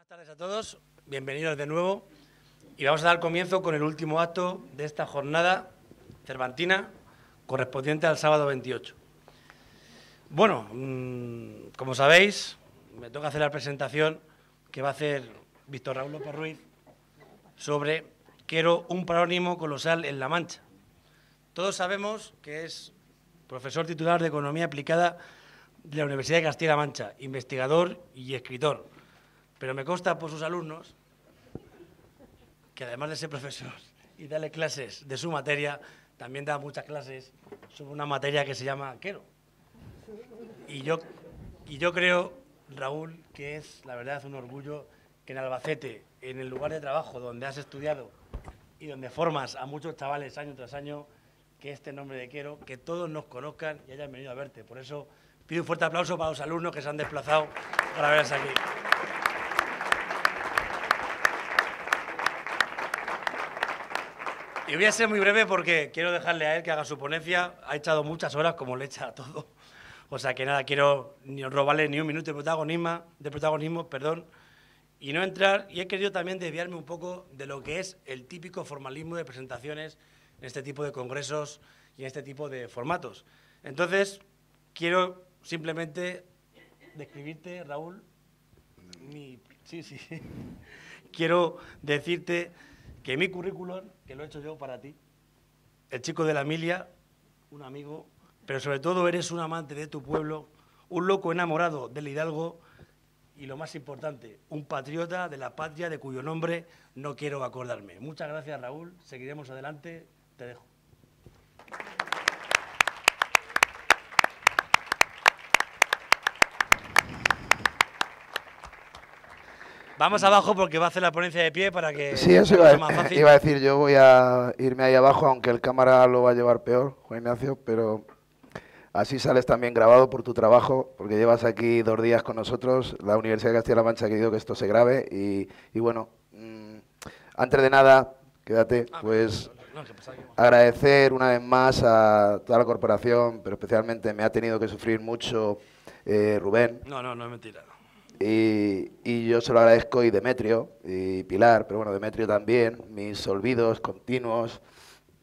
Buenas tardes a todos, bienvenidos de nuevo y vamos a dar comienzo con el último acto de esta jornada cervantina correspondiente al sábado 28. Bueno, como sabéis, me toca hacer la presentación que va a hacer Víctor Raúl López Ruiz sobre Quero, un parónimo colosal en La Mancha. Todos sabemos que es profesor titular de Economía Aplicada de la Universidad de Castilla-La Mancha, investigador y escritor. Pero me consta por sus alumnos que además de ser profesor y darle clases de su materia, también da muchas clases sobre una materia que se llama Quero. Y yo creo, Raúl, que es, la verdad, un orgullo que en Albacete, en el lugar de trabajo donde has estudiado y donde formas a muchos chavales año tras año, que este nombre de Quero, que todos nos conozcan y hayan venido a verte. Por eso pido un fuerte aplauso para los alumnos que se han desplazado para verse aquí. Y voy a ser muy breve porque quiero dejarle a él que haga su ponencia. Ha echado muchas horas, como le echa a todo. O sea que nada, quiero ni robarle ni un minuto de protagonismo, y no entrar. Y he querido también desviarme un poco de lo que es el típico formalismo de presentaciones en este tipo de congresos y en este tipo de formatos. Entonces, quiero simplemente describirte, Raúl. Sí. Quiero decirte que mi currículum, que lo he hecho yo para ti, el chico de la Emilia, un amigo, pero sobre todo eres un amante de tu pueblo, un loco enamorado del Hidalgo y, lo más importante, un patriota de la patria de cuyo nombre no quiero acordarme. Muchas gracias, Raúl. Seguiremos adelante. Te dejo. Vamos abajo porque va a hacer la ponencia de pie para que sí, eso sea más fácil. iba a decir, yo voy a irme ahí abajo, aunque el cámara lo va a llevar peor, Juan Ignacio, pero así sales también grabado por tu trabajo, porque llevas aquí 2 días con nosotros, la Universidad de Castilla-La Mancha ha querido que esto se grabe y bueno, antes de nada, quédate, pues agradecer una vez más a toda la corporación, pero especialmente me ha tenido que sufrir mucho Rubén. No es mentira. Y yo se lo agradezco, y Demetrio, y Pilar, pero bueno, Demetrio también, mis olvidos continuos,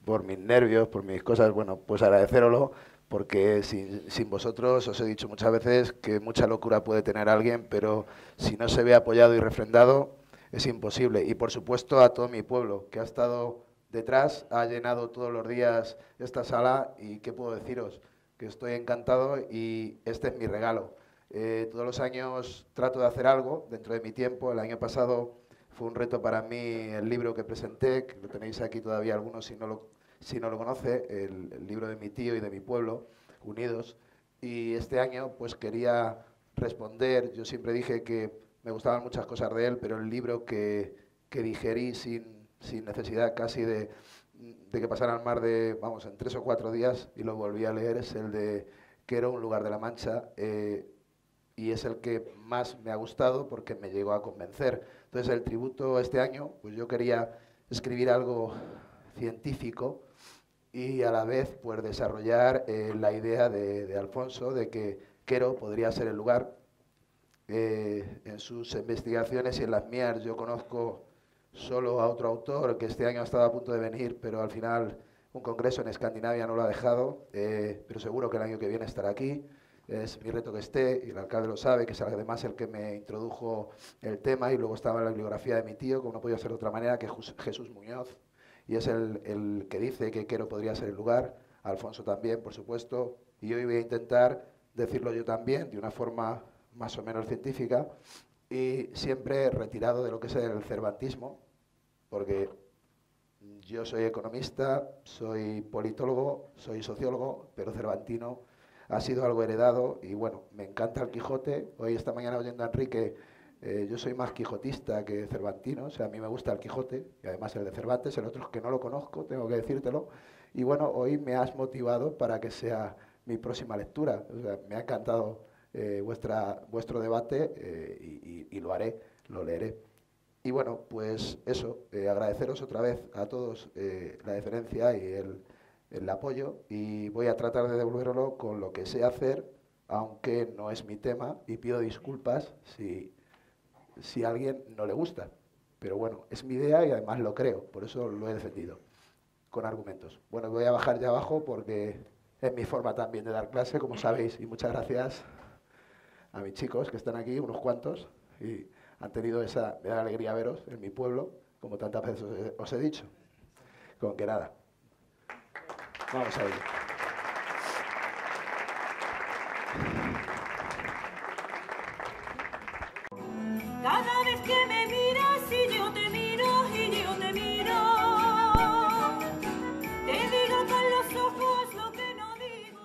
por mis nervios, por mis cosas, bueno, pues agradecéroslo, porque sin vosotros, os he dicho muchas veces que mucha locura puede tener alguien, pero si no se ve apoyado y refrendado, es imposible. Y por supuesto a todo mi pueblo, que ha estado detrás, ha llenado todos los días esta sala, y qué puedo deciros, que estoy encantado y este es mi regalo. Todos los años trato de hacer algo dentro de mi tiempo. El año pasado fue un reto para mí el libro que presenté, que lo tenéis aquí todavía algunos si no lo conoce, el libro de mi tío y de mi pueblo, Unidos. Y este año pues quería responder. Yo siempre dije que me gustaban muchas cosas de él, pero el libro que digerí sin necesidad casi de que pasaran más de, vamos, en 3 o 4 días, y lo volví a leer, es el de Quero, un lugar de la Mancha. Y es el que más me ha gustado porque me llegó a convencer. Entonces, el tributo este año, pues yo quería escribir algo científico y a la vez pues desarrollar la idea de Alfonso de que Quero podría ser el lugar. En sus investigaciones y en las mías yo conozco solo a otro autor que este año ha estado a punto de venir, pero al final un congreso en Escandinavia no lo ha dejado, pero seguro que el año que viene estará aquí. Es mi reto que esté, y el alcalde lo sabe, que es además el que me introdujo el tema, y luego estaba en la bibliografía de mi tío, como no podía ser de otra manera, que es Jesús Muñoz, y es el que dice que Quero podría ser el lugar. Alfonso también, por supuesto, y hoy voy a intentar decirlo yo también, de una forma más o menos científica, y siempre retirado de lo que es el cervantismo, porque yo soy economista, soy politólogo, soy sociólogo, pero cervantino ha sido algo heredado. Y bueno, me encanta el Quijote. Hoy, esta mañana, oyendo a Enrique, yo soy más quijotista que cervantino. O sea, a mí me gusta el Quijote, y además el de Cervantes. El otro es que no lo conozco, tengo que decírtelo. Y bueno, hoy me has motivado para que sea mi próxima lectura. O sea, me ha encantado vuestro debate, y lo haré, lo leeré. Y bueno, pues eso, agradeceros otra vez a todos la deferencia y el apoyo, y voy a tratar de devolverlo con lo que sé hacer, aunque no es mi tema, y pido disculpas si si a alguien no le gusta. Pero bueno, es mi idea y además lo creo, por eso lo he defendido, con argumentos. Bueno, voy a bajar ya abajo porque es mi forma también de dar clase, como sabéis, y muchas gracias a mis chicos que están aquí, unos cuantos, y han tenido esa me da alegría veros en mi pueblo, como tantas veces os he dicho. Con que nada, vamos a ello. Cada vez que me miras y yo te miro y yo te miro, te digo con los ojos lo que no digo.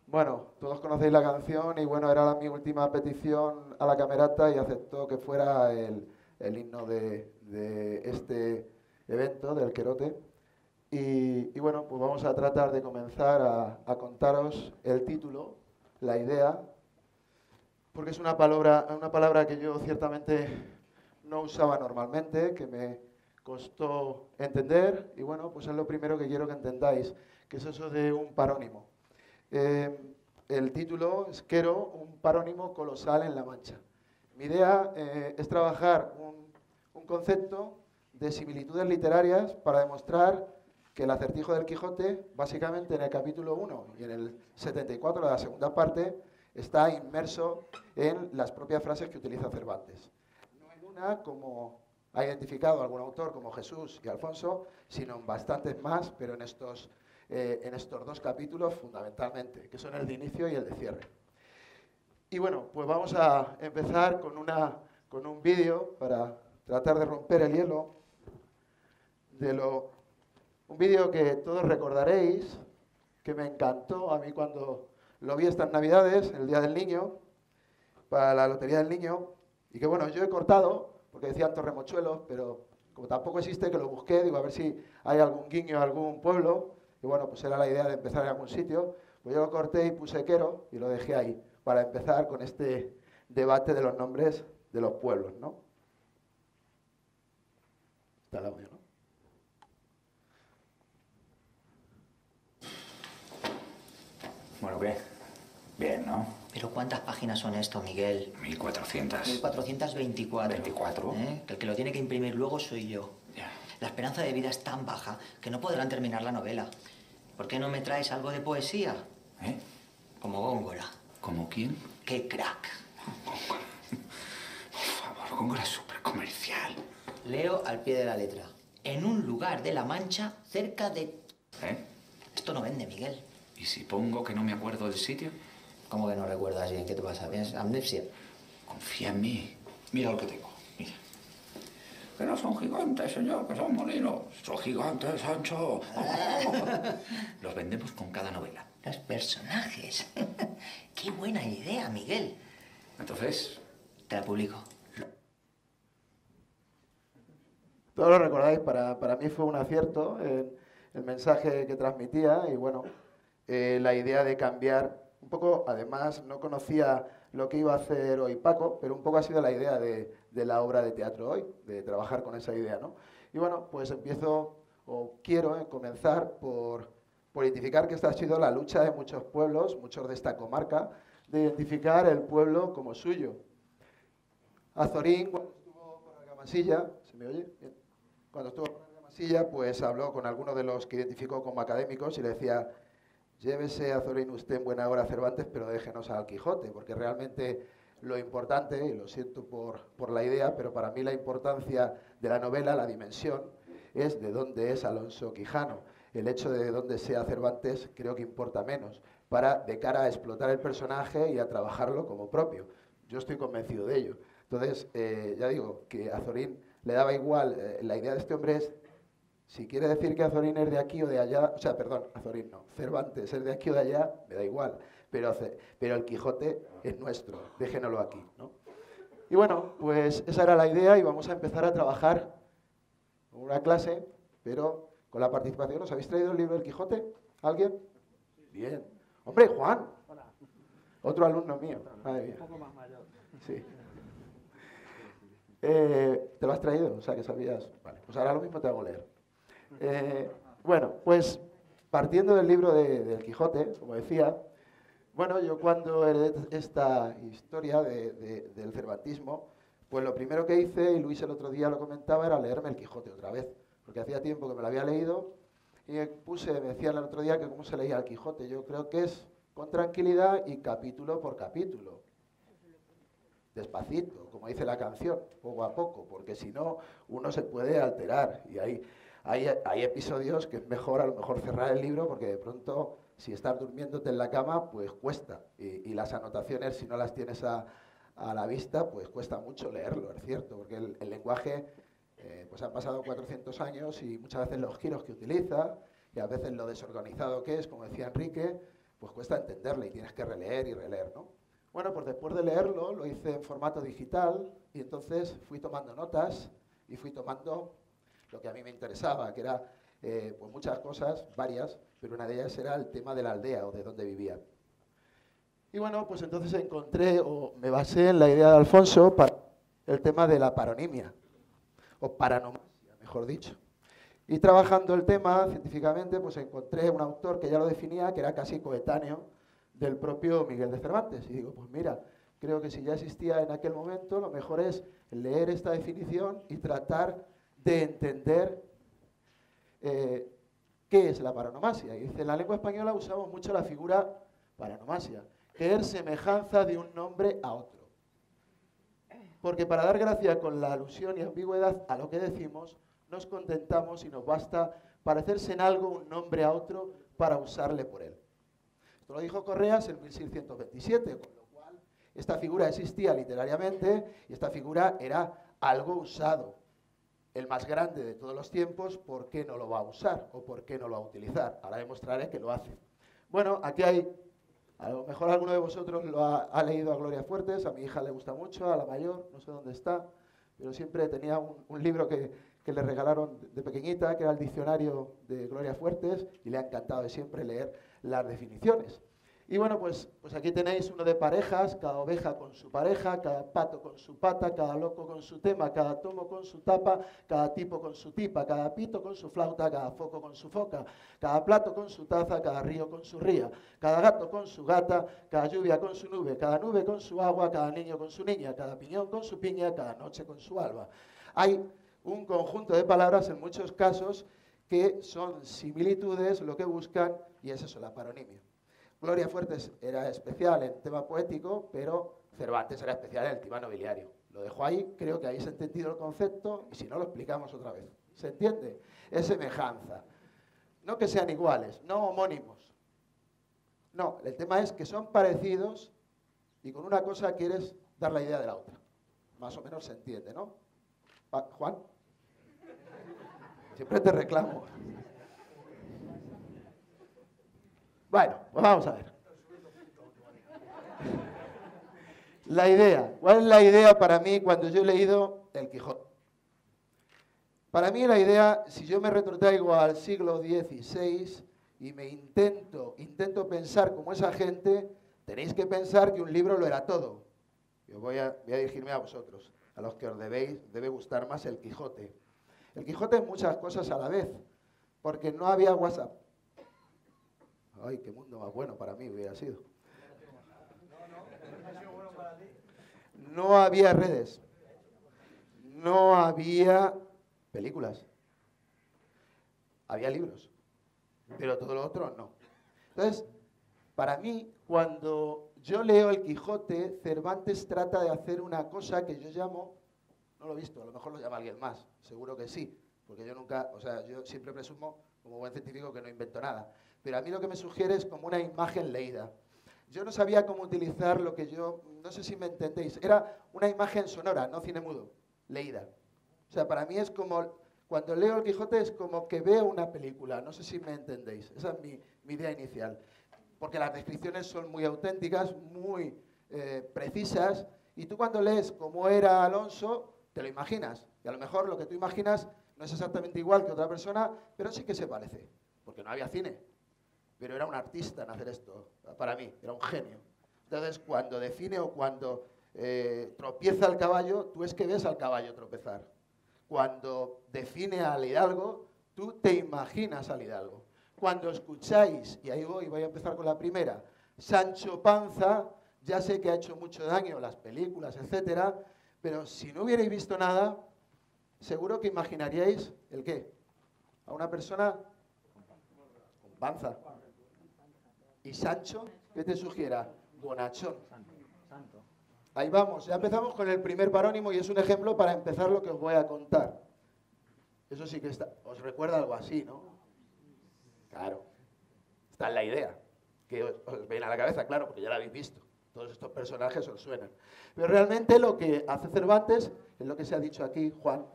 Bueno, todos conocéis la canción y bueno, era mi última petición a la camerata y aceptó que fuera el himno de este evento, del Querote. Y bueno, pues vamos a tratar de comenzar a contaros el título, la idea, porque es una palabra que yo ciertamente no usaba normalmente, que me costó entender, y bueno, pues es lo primero que quiero que entendáis, que es eso de un parónimo. El título es Quero, un parónimo colosal en La Mancha. Mi idea es trabajar un concepto de similitudes literarias para demostrar que el acertijo del Quijote, básicamente en el capítulo 1 y en el 74, la segunda parte, está inmerso en las propias frases que utiliza Cervantes. No en una, como ha identificado algún autor como Jesús y Alfonso, sino en bastantes más, pero en estos dos capítulos fundamentalmente, que son el de inicio y el de cierre. Y bueno, pues vamos a empezar con un vídeo para tratar de romper el hielo, un vídeo que todos recordaréis, que me encantó a mí cuando lo vi estas Navidades, el Día del Niño, para la Lotería del Niño, y que bueno, yo he cortado, porque decían Torremochuelos, pero como tampoco existe, que lo busqué, digo, a ver si hay algún guiño a algún pueblo, y bueno, pues era la idea de empezar en algún sitio, pues yo lo corté y puse Quero, y lo dejé ahí, para empezar con este debate de los nombres de los pueblos, ¿no? Está el audio, ¿no? Bueno, ¿qué? Bien, ¿no? ¿Pero cuántas páginas son esto, Miguel? 1400. 1424. 24. Que el que lo tiene que imprimir luego soy yo. Ya. La esperanza de vida es tan baja que no podrán terminar la novela. ¿Por qué no me traes algo de poesía? ¿Eh? Como Góngora. ¿Como quién? ¡Qué crack! Góngora. Por favor, Góngora es súper comercial. Leo al pie de la letra. En un lugar de La Mancha, cerca de... ¿Eh? Esto no vende, Miguel. ¿Y si pongo que no me acuerdo del sitio? ¿Cómo que no recuerdas bien? ¿Qué te pasa? ¿Tienes amnesia? Confía en mí. Mira lo que tengo. Mira. Que no son gigantes, señor, que son molinos. Son gigantes, Sancho. Los vendemos con cada novela. Los personajes. ¡Qué buena idea, Miguel! Entonces, Te la publico. Todos lo recordáis, para mí fue un acierto el mensaje que transmitía y bueno, la idea de cambiar un poco, además no conocía lo que iba a hacer hoy Paco, pero un poco ha sido la idea de la obra de teatro hoy, de trabajar con esa idea, ¿no? Y bueno, pues empiezo, o quiero comenzar por identificar que esta ha sido la lucha de muchos pueblos, muchos de esta comarca, de identificar el pueblo como suyo. Azorín, cuando estuvo con Argamasilla, ¿se me oye? Bien. Cuando estuvo con Argamasilla, pues habló con algunos de los que identificó como académicos y le decía: llévese, Azorín, usted en buena hora Cervantes, pero déjenos al Quijote, porque realmente lo importante, y lo siento por la idea, pero para mí la importancia de la novela, la dimensión, es de dónde es Alonso Quijano. El hecho de dónde sea Cervantes creo que importa menos, de cara a explotar el personaje y a trabajarlo como propio. Yo estoy convencido de ello. Entonces, ya digo, que a Azorín le daba igual, la idea de este hombre es, si quiere decir que Azorín es de aquí o de allá, o sea, perdón, Azorín no, Cervantes es de aquí o de allá, me da igual, pero el Quijote es nuestro, déjenoslo aquí, ¿no? Y bueno, pues esa era la idea y vamos a empezar a trabajar una clase, pero con la participación. ¿Os habéis traído el libro del Quijote? ¿Alguien? Bien. Hombre, Juan. Hola. Otro alumno mío. Madre mía. Un poco más mayor. Sí. ¿Te lo has traído? O sea, que sabías. Vale, pues ahora lo mismo te hago leer. Bueno, pues partiendo del libro del Quijote, como decía, Bueno, yo cuando heredé esta historia del cervantismo, pues lo primero que hice, y Luis el otro día lo comentaba, era leerme el Quijote otra vez, porque hacía tiempo que me lo había leído y me decían el otro día que cómo se leía el Quijote. Yo creo que es con tranquilidad y capítulo por capítulo. Despacito, como dice la canción, poco a poco, porque si no, uno se puede alterar. Y hay episodios que es mejor a lo mejor cerrar el libro, porque de pronto, si estás durmiéndote en la cama, pues cuesta. Y las anotaciones, si no las tienes a la vista, pues cuesta mucho leerlo, es cierto, porque el lenguaje, pues han pasado 400 años y muchas veces los giros que utiliza, y a veces lo desorganizado que es, como decía Enrique, pues cuesta entenderle y tienes que releer y releer, ¿no? Bueno, pues después de leerlo, lo hice en formato digital y entonces fui tomando notas y fui tomando lo que a mí me interesaba, que era pues muchas cosas, varias, pero una de ellas era el tema de la aldea o de dónde vivía. Y bueno, pues entonces encontré, o me basé en la idea de Alfonso para el tema de la paronimia, o paranomasia, mejor dicho. Y trabajando el tema científicamente, pues encontré un autor que ya lo definía, que era casi coetáneo del propio Miguel de Cervantes. Y digo, pues mira, creo que si ya existía en aquel momento, lo mejor es leer esta definición y tratar de entender qué es la paranomasia. Y dice, en la lengua española usamos mucho la figura paranomasia, que es semejanza de un nombre a otro. Porque para dar gracia con la alusión y ambigüedad a lo que decimos, nos contentamos y nos basta parecerse en algo un nombre a otro para usarle por él. Esto lo dijo Correas en 1627, con lo cual esta figura existía literariamente y esta figura era algo usado. El más grande de todos los tiempos, ¿por qué no lo va a usar o por qué no lo va a utilizar? Ahora demostraré que lo hace. Bueno, aquí hay, a lo mejor alguno de vosotros lo ha leído a Gloria Fuertes, a mi hija le gusta mucho, a la mayor, no sé dónde está, pero siempre tenía un libro que le regalaron de pequeñita, que era el diccionario de Gloria Fuertes, y le ha encantado de siempre leer las definiciones. Y bueno, pues aquí tenéis uno de parejas, cada oveja con su pareja, cada pato con su pata, cada loco con su tema, cada tomo con su tapa, cada tipo con su tipa, cada pito con su flauta, cada foco con su foca, cada plato con su taza, cada río con su ría, cada gato con su gata, cada lluvia con su nube, cada nube con su agua, cada niño con su niña, cada piñón con su piña, cada noche con su alba. Hay un conjunto de palabras en muchos casos que son similitudes, lo que buscan, y es eso, la paronimia. Gloria Fuertes era especial en tema poético, pero Cervantes era especial en el tema nobiliario. Lo dejo ahí, creo que habéis entendido el concepto, y si no, lo explicamos otra vez. ¿Se entiende? Es semejanza. No que sean iguales, no homónimos. No, el tema es que son parecidos y con una cosa quieres dar la idea de la otra. Más o menos se entiende, ¿no? Juan, siempre te reclamo. Bueno, pues vamos a ver. La idea. ¿Cuál es la idea para mí cuando yo he leído El Quijote? Para mí la idea, si yo me retrotraigo al siglo XVI y me intento pensar como esa gente, tenéis que pensar que un libro lo era todo. Yo voy a dirigirme a vosotros, a los que os debe gustar más El Quijote. El Quijote es muchas cosas a la vez, porque no había WhatsApp. Ay, qué mundo más bueno para mí hubiera sido. No había redes. No había películas. Había libros. Pero todo lo otro no. Entonces, para mí, cuando yo leo El Quijote, Cervantes trata de hacer una cosa que yo llamo, no lo he visto, a lo mejor lo llama alguien más, seguro que sí, porque yo nunca, yo siempre presumo, como buen científico, que no invento nada. Pero a mí lo que me sugiere es como una imagen leída. Yo no sabía cómo utilizar lo que yo, no sé si me entendéis, era una imagen sonora, no cine mudo, leída. O sea, para mí es como, cuando leo El Quijote es como que veo una película, no sé si me entendéis, esa es mi idea inicial. Porque las descripciones son muy auténticas, muy precisas, y tú cuando lees cómo era Alonso, te lo imaginas. Y a lo mejor lo que tú imaginas no es exactamente igual que otra persona, pero sí que se parece, porque no había cine. Pero era un artista en hacer esto, para mí, era un genio. Entonces, cuando define o cuando tropieza el caballo, tú es que ves al caballo tropezar. Cuando define al hidalgo, tú te imaginas al hidalgo. Cuando escucháis, y ahí voy a empezar con la primera, Sancho Panza, ya sé que ha hecho mucho daño las películas, etcétera, pero si no hubierais visto nada, seguro que imaginaríais ¿el qué? A una persona con panza. ¿Y Sancho? ¿Qué te sugiera? Bonachón. Ahí vamos, ya empezamos con el primer parónimo y es un ejemplo para empezar lo que os voy a contar. Eso sí que está, os recuerda algo así, ¿no? Claro, está en la idea, que os viene a la cabeza, claro, porque ya la habéis visto. Todos estos personajes os suenan. Pero realmente lo que hace Cervantes, es lo que se ha dicho aquí, Juan,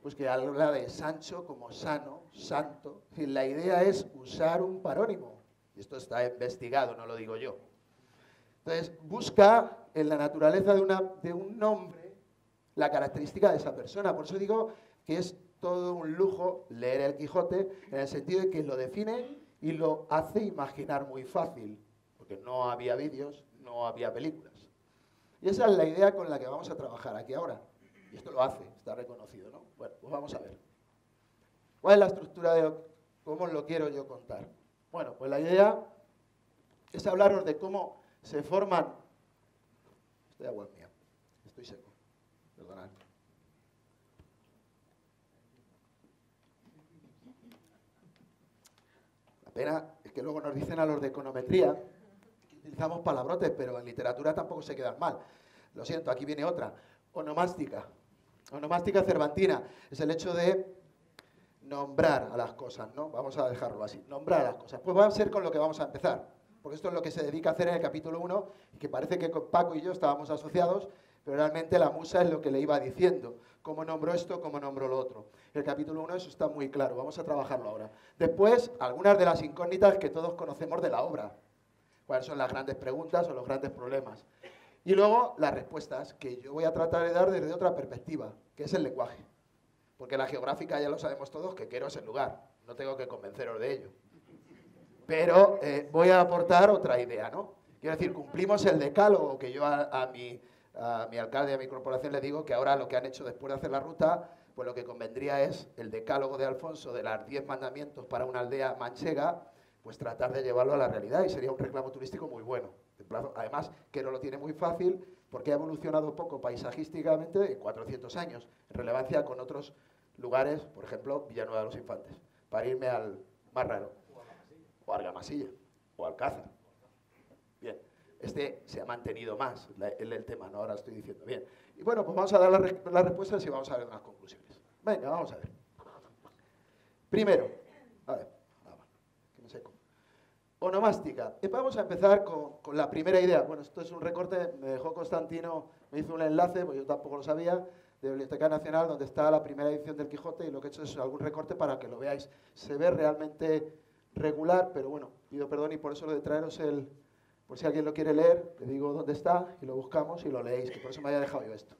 pues que habla de Sancho como sano, santo. Es decir, la idea es usar un parónimo. Y esto está investigado, no lo digo yo. Entonces, busca en la naturaleza de un nombre la característica de esa persona. Por eso digo que es todo un lujo leer el Quijote en el sentido de que lo define y lo hace imaginar muy fácil. Porque no había vídeos, no había películas. Y esa es la idea con la que vamos a trabajar aquí ahora. Y esto lo hace, está reconocido, ¿no? Bueno, pues vamos a ver. ¿Cuál es la estructura de cómo lo quiero yo contar? Bueno, pues la idea es hablaros de cómo se forman... Este agua es mía, estoy seco, perdonad. La pena es que luego nos dicen a los de econometría que utilizamos palabrotes, pero en literatura tampoco se quedan mal. Lo siento, aquí viene otra. Onomástica. Onomástica cervantina. Es el hecho de nombrar a las cosas, ¿no? Vamos a dejarlo así. Nombrar a las cosas. Pues va a ser con lo que vamos a empezar. Porque esto es lo que se dedica a hacer en el capítulo 1, que parece que con Paco y yo estábamos asociados, pero realmente la musa es lo que le iba diciendo. Cómo nombró esto, cómo nombró lo otro. El capítulo 1 eso está muy claro. Vamos a trabajarlo ahora. Después, algunas de las incógnitas que todos conocemos de la obra. ¿Cuáles son las grandes preguntas o los grandes problemas? Y luego las respuestas, que yo voy a tratar de dar desde otra perspectiva, que es el lenguaje. Porque la geográfica ya lo sabemos todos, que Quero es el lugar. No tengo que convenceros de ello. Pero voy a aportar otra idea, ¿no? Quiero decir, cumplimos el decálogo que yo a mi alcalde, a mi corporación le digo que ahora lo que han hecho después de hacer la ruta, pues lo que convendría es el decálogo de Alfonso de los 10 mandamientos para una aldea manchega, pues tratar de llevarlo a la realidad y sería un reclamo turístico muy bueno. Además, Quero lo tiene muy fácil porque ha evolucionado poco paisajísticamente en 400 años, en relevancia con otros lugares, por ejemplo, Villanueva de los Infantes, para irme al más raro, o Argamasilla, o Alcázar. Bien, este se ha mantenido más, el tema, no ahora estoy diciendo bien. Y bueno, pues vamos a dar las respuestas y vamos a ver unas conclusiones. Venga, vamos a ver. Primero, a ver, que me seco. Onomástica. Vamos a empezar con la primera idea. Bueno, esto es un recorte, me dejó Constantino, me hizo un enlace, pues yo tampoco lo sabía, de Biblioteca Nacional, donde está la primera edición del Quijote, y lo que he hecho es algún recorte para que lo veáis. Se ve realmente regular, pero bueno, pido perdón y por eso lo de traeros por si alguien lo quiere leer, le digo dónde está y lo buscamos y lo leéis, que por eso me haya dejado yo esto.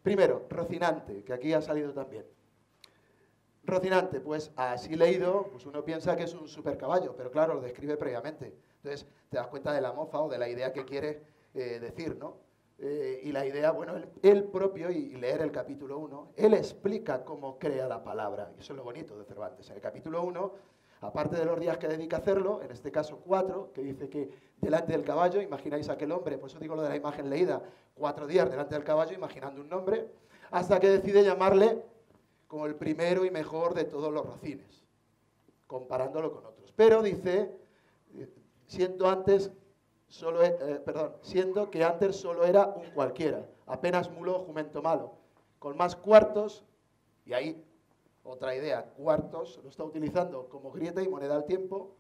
Primero, Rocinante, que aquí ha salido también. Rocinante, pues así leído, pues uno piensa que es un supercaballo, pero claro, lo describe previamente. Entonces te das cuenta de la mofa o de la idea que quiere decir, ¿no? Y la idea, bueno, él propio, y leer el capítulo 1, él explica cómo crea la palabra. Y eso es lo bonito de Cervantes. En el capítulo 1, aparte de los días que dedica a hacerlo, en este caso 4, que dice que delante del caballo, imagináis a aquel hombre, por eso digo lo de la imagen leída, 4 días delante del caballo, imaginando un nombre, hasta que decide llamarle como el primero y mejor de todos los rocines, comparándolo con otros. Pero dice, siendo que antes solo era un cualquiera, apenas mulo o jumento malo, con más cuartos, y ahí otra idea, cuartos, lo está utilizando como grieta y moneda al tiempo,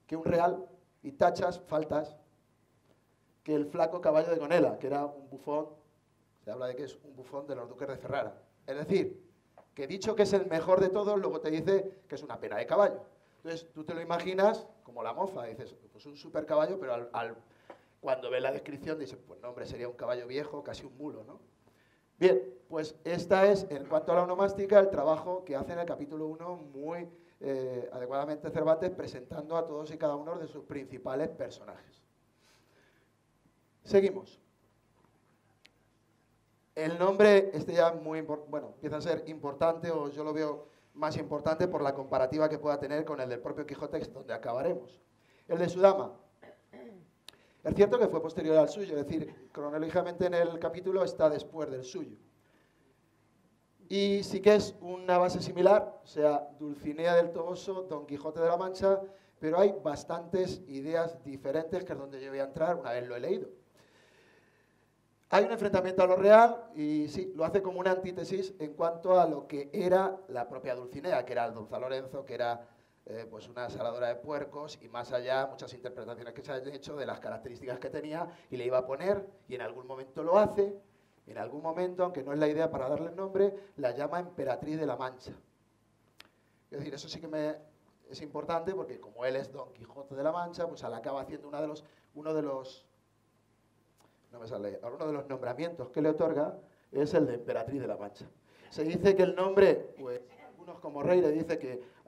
que un real, y tachas, faltas, que el flaco caballo de Gonela, que era un bufón, se habla de que es un bufón de los duques de Ferrara. Es decir, que dicho que es el mejor de todos, luego te dice que es una pena de caballo. Entonces, tú te lo imaginas como la mofa, dices, pues un super caballo, pero cuando ves la descripción dices, pues no, hombre, sería un caballo viejo, casi un mulo, ¿no? Bien, pues esta es, en cuanto a la onomástica, el trabajo que hace en el capítulo 1 muy adecuadamente Cervantes, presentando a todos y cada uno de sus principales personajes. Seguimos. El nombre, ya muy bueno, empieza a ser importante, o yo lo veo más importante por la comparativa que pueda tener con el del propio Quijote, donde acabaremos. El de su dama. Es cierto que fue posterior al suyo, es decir, cronológicamente en el capítulo está después del suyo. Y sí que es una base similar, o sea, Dulcinea del Toboso, Don Quijote de la Mancha, pero hay bastantes ideas diferentes, que es donde yo voy a entrar una vez lo he leído. Hay un enfrentamiento a lo real y sí, lo hace como una antítesis en cuanto a lo que era la propia Dulcinea, que era el Don Lorenzo, que era pues una saladora de puercos y más allá muchas interpretaciones que se han hecho de las características que tenía y le iba a poner, y en algún momento lo hace, en algún momento, aunque no es la idea para darle el nombre, la llama Emperatriz de la Mancha. Es decir, eso sí que es importante porque como él es Don Quijote de la Mancha, pues la acaba haciendo uno de los nombramientos que le otorga es el de Emperatriz de la Mancha. Se dice que el nombre, pues algunos como rey le dice que,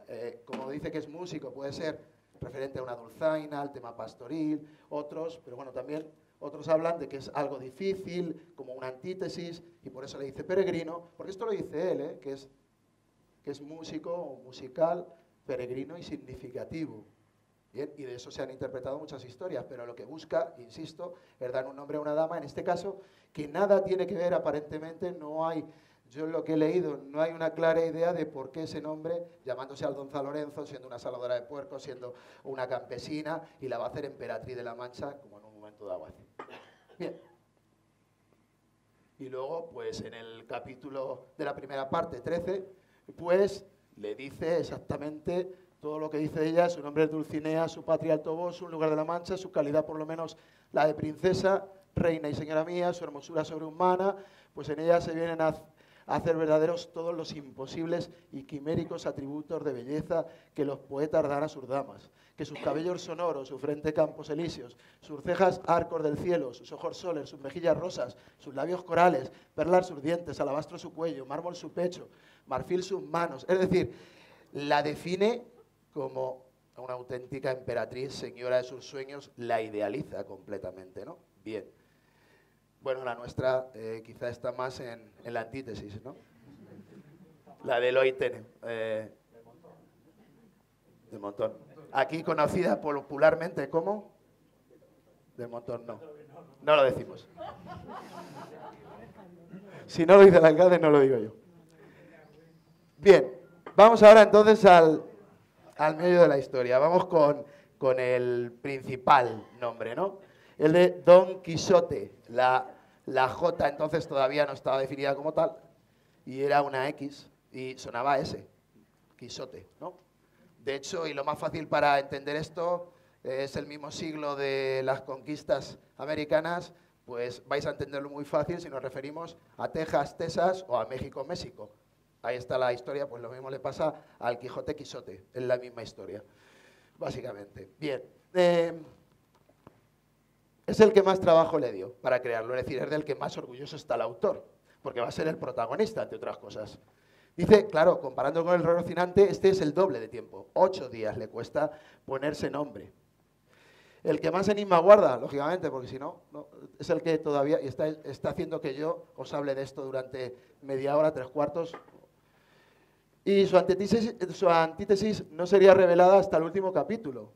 como dice que es músico, puede ser referente a una dulzaina, al tema pastoril, otros, pero bueno, también otros hablan de que es algo difícil, como una antítesis, y por eso le dice peregrino, porque esto lo dice él, que es músico o musical, peregrino y significativo. Bien, y de eso se han interpretado muchas historias, pero lo que busca, insisto, es dar un nombre a una dama, en este caso, que nada tiene que ver, aparentemente, no hay, yo en lo que he leído, no hay una clara idea de por qué ese nombre, llamándose Aldonza Lorenzo, siendo una saladora de puercos, siendo una campesina, y la va a hacer Emperatriz de la Mancha, como en un momento dado hace. Bien. Y luego, pues en el capítulo de la primera parte, 13, pues le dice exactamente todo lo que dice ella: su nombre es Dulcinea, su patria el Toboso, un lugar de la Mancha, su calidad por lo menos la de princesa, reina y señora mía, su hermosura sobrehumana, pues en ella se vienen a hacer verdaderos todos los imposibles y quiméricos atributos de belleza que los poetas dan a sus damas, que sus cabellos son oro, su frente campos elíseos, sus cejas arcos del cielo, sus ojos soles, sus mejillas rosas, sus labios corales, perlas sus dientes, alabastro su cuello, mármol su pecho, marfil sus manos. Es decir, la define como una auténtica emperatriz, señora de sus sueños, la idealiza completamente, ¿no? Bien. Bueno, la nuestra quizá está más en la antítesis, ¿no? La de Eloy Tene, del Montón. Aquí conocida popularmente como... Del Montón, no. No lo decimos. Si no lo dice el alcalde, no lo digo yo. Bien, vamos ahora entonces al medio de la historia. Vamos con el principal nombre, ¿no? El de Don Quijote. La J entonces todavía no estaba definida como tal y era una X y sonaba S, Quijote, ¿no? De hecho, y lo más fácil para entender esto, es el mismo siglo de las conquistas americanas, pues vais a entenderlo muy fácil si nos referimos a Texas, Texas o a México, México. Ahí está la historia, pues lo mismo le pasa al Quijote, Quijote, es la misma historia, básicamente. Bien, es el que más trabajo le dio para crearlo, es decir, es del que más orgulloso está el autor, porque va a ser el protagonista, entre otras cosas. Dice, claro, comparando con el Rocinante, este es el doble de tiempo, 8 días le cuesta ponerse nombre. El que más enigma guarda, lógicamente, porque si no, es el que todavía está haciendo que yo os hable de esto durante media hora, 3/4. Y su antítesis no sería revelada hasta el último capítulo,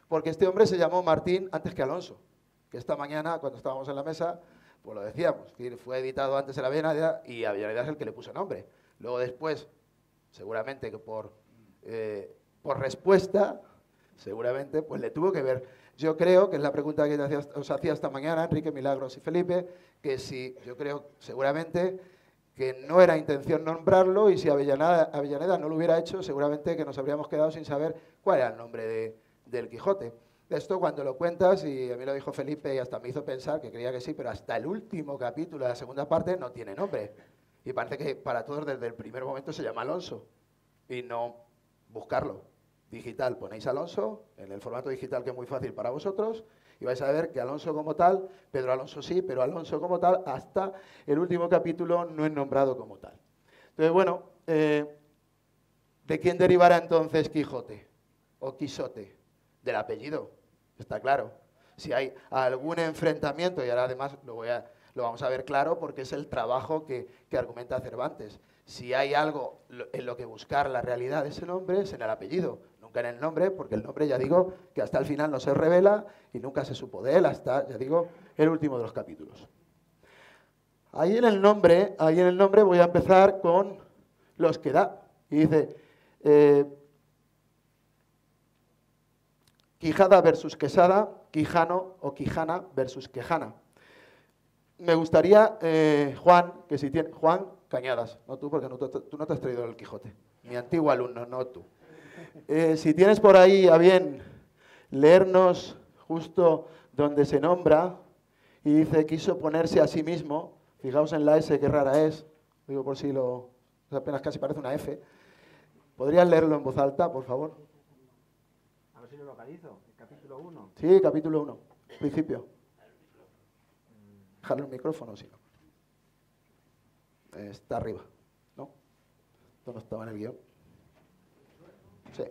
porque este hombre se llamó Martín antes que Alonso, que esta mañana, cuando estábamos en la mesa, pues lo decíamos, es decir, fue editado antes en Avellaneda y Avellaneda es el que le puso nombre. Luego después, seguramente que por respuesta, seguramente, pues le tuvo que ver. Yo creo, que es la pregunta que os hacía esta mañana, Enrique, Milagros y Felipe, que si, yo creo seguramente que no era intención nombrarlo y si Avellaneda no lo hubiera hecho, seguramente que nos habríamos quedado sin saber cuál era el nombre del Quijote. Esto cuando lo cuentas, y a mí lo dijo Felipe y hasta me hizo pensar que creía que sí, pero hasta el último capítulo de la segunda parte no tiene nombre. Y parece que para todos desde el primer momento se llama Alonso. Y no buscarlo. Digital, ponéis Alonso, en el formato digital que es muy fácil para vosotros, y vais a ver que Alonso como tal, Pedro Alonso sí, pero Alonso como tal, hasta el último capítulo no es nombrado como tal. Entonces, bueno, ¿de quién derivará entonces Quijote? O Quixote. Del apellido, está claro. Si hay algún enfrentamiento, y ahora además lo vamos a ver claro porque es el trabajo que argumenta Cervantes. Si hay algo en lo que buscar la realidad de ese nombre es en el apellido. nunca en el nombre, porque el nombre ya digo que hasta el final no se revela y nunca se supo de él hasta, ya digo, el último de los capítulos. Ahí en el nombre voy a empezar con los que da. Y dice, Quijada versus Quesada, Quijano o Quijana versus Quejana. Me gustaría, Juan, que si tiene... Juan Cañadas, no tú, porque tú no te has traído el Quijote. Mi antiguo alumno, no tú. Si tienes por ahí a bien leernos justo donde se nombra y dice, quiso ponerse a sí mismo, fijaos en la S, qué rara es, digo por si lo... apenas casi parece una F. ¿Podrías leerlo en voz alta, por favor? A ver si lo localizo, el capítulo 1. Sí, capítulo 1, principio. Dejarle un micrófono, si no. Está arriba, ¿no? ¿Dónde estaba en el guión? Sí.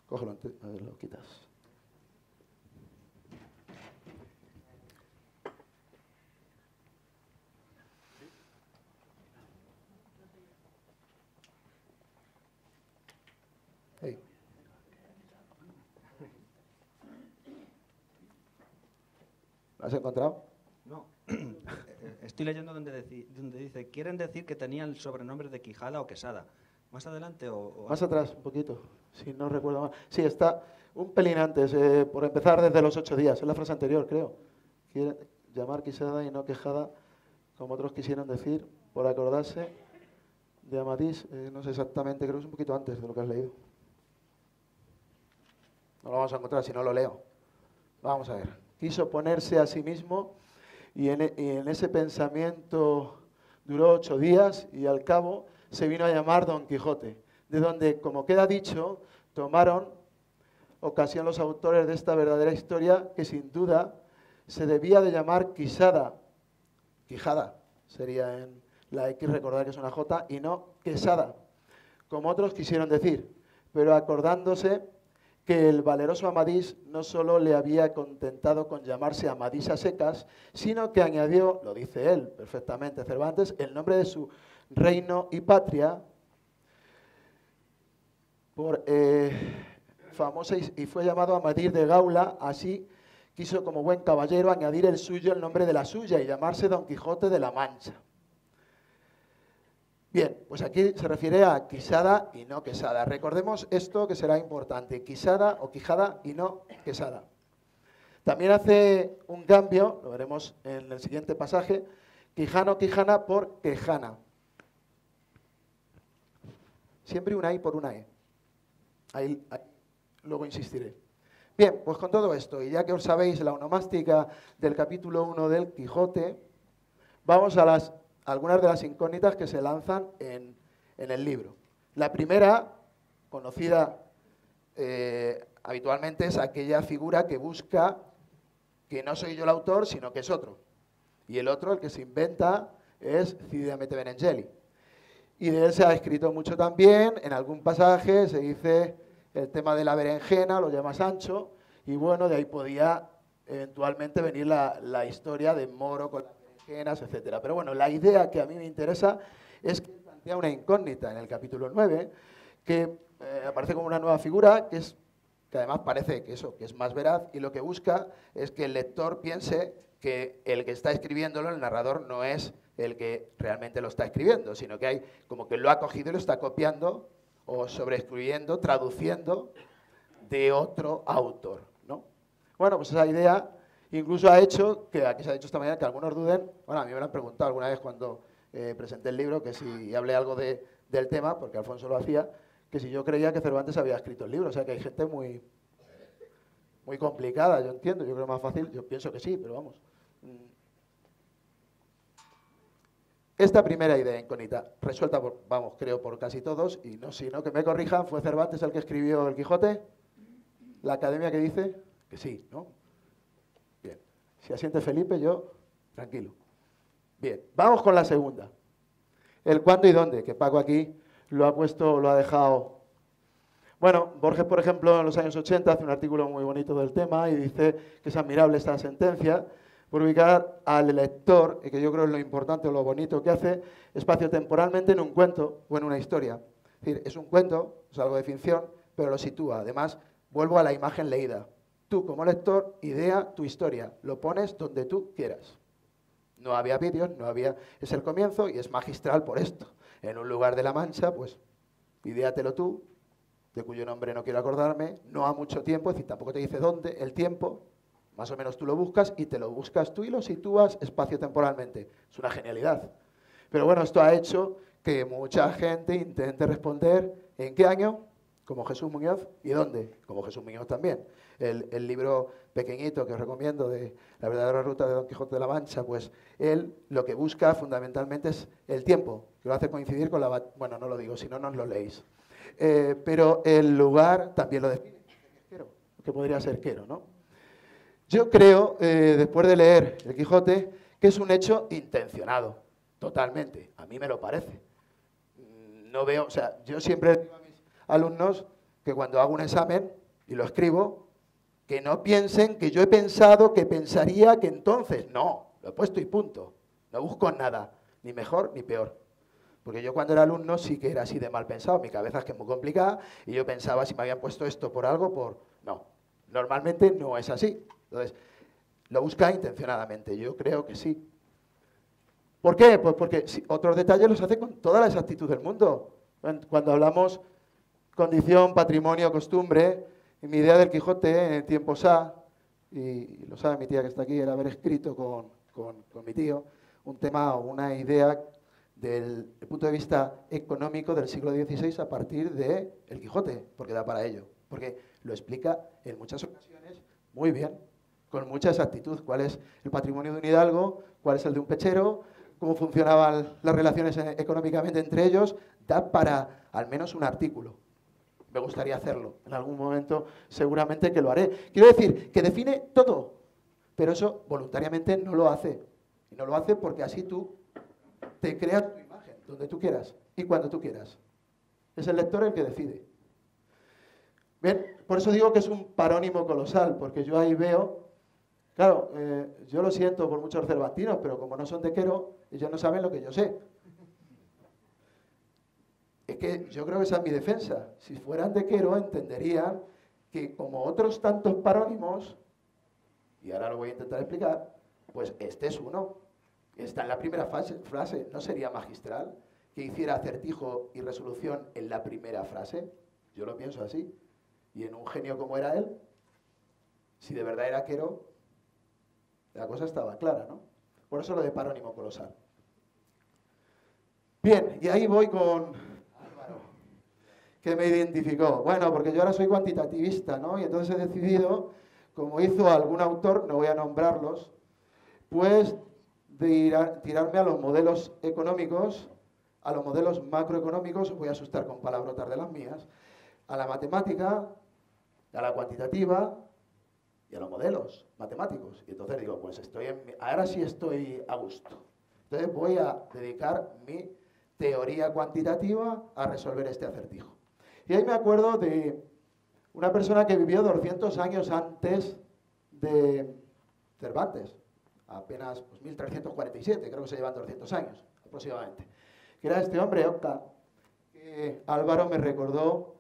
Cógelo antes, a ver, lo quitas. Hey. ¿Lo has encontrado? No. Estoy leyendo donde dice, quieren decir que tenían el sobrenombre de Quijada o Quesada. ¿Más adelante o...? Más atrás, un poquito, si no recuerdo mal. Sí, está un pelín antes, por empezar desde los 8 días, es la frase anterior, creo. Quieren llamar Quisada y no Quejada, como otros quisieron decir, por acordarse de Amadís, no sé exactamente, creo que es un poquito antes de lo que has leído. No lo vamos a encontrar si no lo leo. Vamos a ver. Quiso ponerse a sí mismo y en ese pensamiento duró 8 días y al cabo se vino a llamar Don Quijote, de donde, como queda dicho, tomaron ocasión los autores de esta verdadera historia que sin duda se debía de llamar Quisada, Quijada, sería en la X, recordar que es una J, y no Quesada, como otros quisieron decir, pero acordándose que el valeroso Amadís no solo le había contentado con llamarse Amadís a secas, sino que añadió, lo dice él perfectamente Cervantes, el nombre de su reino y patria, por famosa, y fue llamado Amadís de Gaula, así quiso como buen caballero añadir el suyo, el nombre de la suya, y llamarse Don Quijote de la Mancha. Bien, pues aquí se refiere a Quisada y no Quesada. Recordemos esto que será importante, Quisada o Quijada y no Quesada. También hace un cambio, lo veremos en el siguiente pasaje, Quijano, Quijana por Quejana. Siempre una I por una E. Ahí luego insistiré. Bien, pues con todo esto, y ya que os sabéis la onomástica del capítulo 1 del Quijote, vamos a algunas de las incógnitas que se lanzan en el libro. La primera, conocida habitualmente, es aquella figura que busca que no soy yo el autor, sino que es otro. Y el otro, el que se inventa, es Cide Hamete Benengeli. Y de él se ha escrito mucho también, en algún pasaje se dice el tema de la berenjena, lo llama Sancho, y bueno, de ahí podía eventualmente venir la historia de Moro con las berenjenas, etcétera. Pero bueno, la idea que a mí me interesa es que plantea una incógnita en el capítulo 9, que aparece como una nueva figura, que además parece que es más veraz, y lo que busca es que el lector piense que el que está escribiéndolo, el narrador, no es el que realmente lo está escribiendo, sino que hay como que lo ha cogido y lo está copiando o sobreescribiendo, traduciendo de otro autor, ¿no? Bueno, pues esa idea incluso ha hecho, que aquí se ha dicho esta mañana, que algunos duden. Bueno, a mí me lo han preguntado alguna vez cuando presenté el libro, que si hablé algo del tema, porque Alfonso lo hacía, que si yo creía que Cervantes había escrito el libro. O sea, que hay gente muy complicada, yo entiendo, yo creo más fácil, yo pienso que sí, pero vamos. Esta primera idea incógnita, resuelta creo por casi todos, y no, si no, que me corrijan, ¿fue Cervantes el que escribió El Quijote? ¿La academia que dice? Que sí, ¿no? Bien. Si asiente Felipe, yo, tranquilo. Bien, vamos con la segunda. El cuándo y dónde, que Paco aquí lo ha dejado. Bueno, Borges, por ejemplo, en los años 80 hace un artículo muy bonito del tema y dice que es admirable esta sentencia por ubicar al lector, y que yo creo es lo importante o lo bonito que hace, espaciotemporalmente en un cuento o en una historia. Es decir, es un cuento, es algo de ficción, pero lo sitúa. Además, vuelvo a la imagen leída. Tú, como lector, idea tu historia. Lo pones donde tú quieras. No había vídeos, no había... Es el comienzo y es magistral por esto. En un lugar de La Mancha, pues, idéatelo tú, de cuyo nombre no quiero acordarme, no ha mucho tiempo, es decir, tampoco te dice dónde, el tiempo, más o menos tú lo buscas y te lo buscas tú y lo sitúas espacio-temporalmente. Es una genialidad. Pero bueno, esto ha hecho que mucha gente intente responder ¿en qué año? Como Jesús Muñoz. ¿Y dónde? Como Jesús Muñoz también. El libro pequeñito que os recomiendo de La verdadera ruta de Don Quijote de la Mancha, pues él lo que busca fundamentalmente es el tiempo, que lo hace coincidir con la... Bueno, no lo digo, si no, no os lo leéis. Pero el lugar también lo define, que podría ser Quero, ¿no? Yo creo, después de leer El Quijote, que es un hecho intencionado, totalmente. A mí me lo parece. No veo, o sea, yo siempre digo a mis alumnos que cuando hago un examen y lo escribo, que no piensen que yo he pensado, que pensaría que entonces. No, lo he puesto y punto. No busco nada, ni mejor ni peor. Porque yo cuando era alumno sí que era así de mal pensado. Mi cabeza es que es muy complicada y yo pensaba si me habían puesto esto por algo, por... No, normalmente no es así. Entonces, lo busca intencionadamente. Yo creo que sí. ¿Por qué? Pues porque otros detalles los hace con toda la exactitud del mundo. Cuando hablamos condición, patrimonio, costumbre, y mi idea del Quijote en tiempos A, y lo sabe mi tía que está aquí, era haber escrito con mi tío un tema o una idea del punto de vista económico del siglo XVI a partir de El Quijote, porque da para ello. Porque lo explica en muchas ocasiones muy bien, con mucha exactitud, cuál es el patrimonio de un hidalgo, cuál es el de un pechero, cómo funcionaban las relaciones económicamente entre ellos, da para al menos un artículo. Me gustaría hacerlo. En algún momento seguramente que lo haré. Quiero decir, que define todo, pero eso voluntariamente no lo hace. Y no lo hace porque así tú te creas tu imagen, donde tú quieras y cuando tú quieras. Es el lector el que decide. Bien, por eso digo que es un parónimo colosal, porque yo ahí veo... Claro, yo lo siento por muchos cervantinos, pero como no son de Quero, ellos no saben lo que yo sé. Es que yo creo que esa es mi defensa. Si fueran de Quero, entenderían que como otros tantos parónimos, y ahora lo voy a intentar explicar, pues este es uno. Está en la primera frase. ¿No sería magistral que hiciera acertijo y resolución en la primera frase? Yo lo pienso así. Y en un genio como era él, si de verdad era Quero, la cosa estaba clara, ¿no? Por eso lo de parónimo colosal. Bien, y ahí voy con Álvaro, que me identificó. Bueno, porque yo ahora soy cuantitativista, ¿no? Y entonces he decidido, como hizo algún autor, no voy a nombrarlos, pues de tirarme a los modelos económicos, a los modelos macroeconómicos, os voy a asustar con palabrotas de las mías, a la matemática, a la cuantitativa y a los modelos matemáticos. Y entonces digo, pues ahora sí estoy a gusto. Entonces voy a dedicar mi teoría cuantitativa a resolver este acertijo. Y ahí me acuerdo de una persona que vivió 200 años antes de Cervantes, apenas pues, 1347, creo que se llevan 200 años aproximadamente, que era este hombre, Octa, que Álvaro me recordó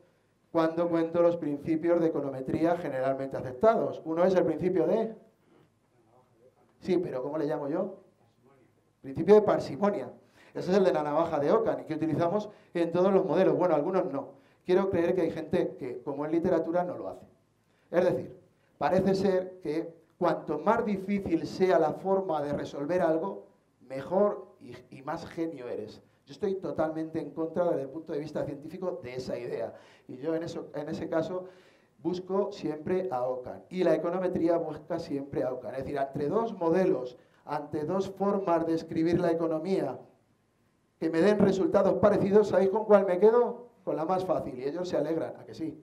cuando cuento los principios de econometría generalmente aceptados. Uno es el principio de... Sí, pero ¿cómo le llamo yo? Principio de parsimonia. Ese es el de la navaja de Ockham y que utilizamos en todos los modelos. Bueno, algunos no. Quiero creer que hay gente que, como en literatura, no lo hace. Es decir, parece ser que cuanto más difícil sea la forma de resolver algo, mejor y más genio eres. Yo estoy totalmente en contra, desde el punto de vista científico, de esa idea. Y yo en ese caso busco siempre a Ockham. Y la econometría busca siempre a Ockham. Es decir, entre dos modelos, ante dos formas de escribir la economía que me den resultados parecidos, ¿sabéis con cuál me quedo? Con la más fácil. Y ellos se alegran, ¿a que sí?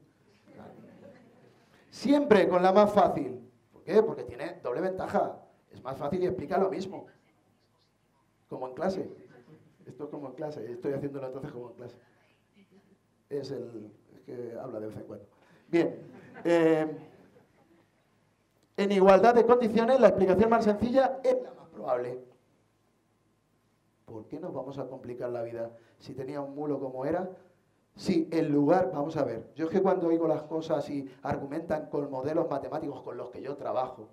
Siempre con la más fácil. ¿Por qué? Porque tiene doble ventaja. Es más fácil y explica lo mismo. Como en clase. Esto es como en clase. Estoy haciéndolo entonces como en clase. Es que habla de vez en cuando. Bien. En igualdad de condiciones, la explicación más sencilla es la más probable. ¿Por qué nos vamos a complicar la vida? Si tenía un mulo como era, si el lugar, vamos a ver, yo es que cuando oigo las cosas y argumentan con modelos matemáticos con los que yo trabajo,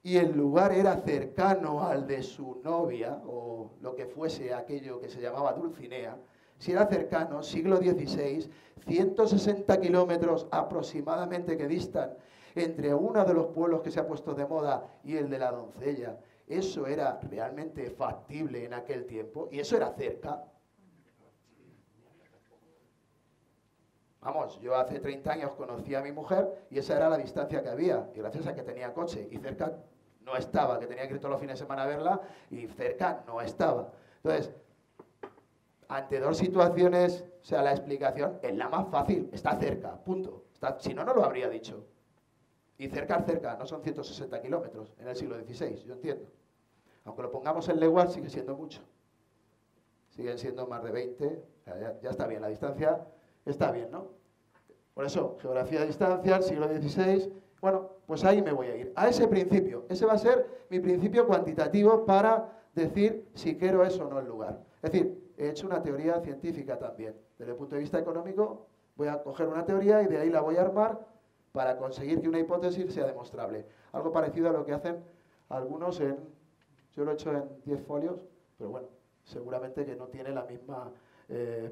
y el lugar era cercano al de su novia, o lo que fuese aquello que se llamaba Dulcinea, si era cercano, siglo XVI, 160 kilómetros aproximadamente que distan entre uno de los pueblos que se ha puesto de moda y el de la doncella, eso era realmente factible en aquel tiempo, y eso era cerca. Vamos, yo hace 30 años conocí a mi mujer y esa era la distancia que había, y gracias a que tenía coche, y cerca no estaba, que tenía que ir todos los fines de semana a verla, y cerca no estaba. Entonces, ante dos situaciones, o sea, la explicación es la más fácil, está cerca, punto. Si no, no lo habría dicho. Y cerca, no son 160 kilómetros en el siglo XVI, yo entiendo. Aunque lo pongamos en leguas, sigue siendo mucho. Siguen siendo más de 20, ya está bien, la distancia está bien, ¿no? Por eso, geografía de distancia, el siglo XVI, bueno, pues ahí me voy a ir. A ese principio, ese va a ser mi principio cuantitativo para decir si quiero eso o no el lugar. Es decir, he hecho una teoría científica también. Desde el punto de vista económico, voy a coger una teoría y de ahí la voy a armar para conseguir que una hipótesis sea demostrable. Algo parecido a lo que hacen algunos yo lo he hecho en 10 folios, pero bueno, seguramente que no tiene la misma